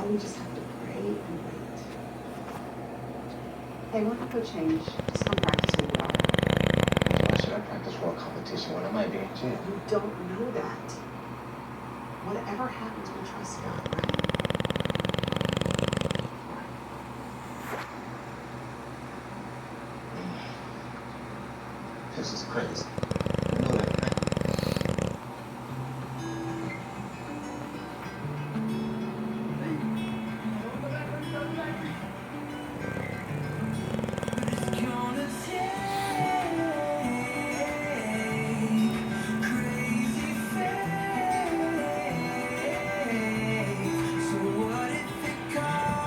Now we just have to pray and wait. Hey, we're gonna go change. Just come practice where you are. Why should I practice for a competition when I might be in jail? You don't know that. Whatever happens, we trust God, right? This is crazy.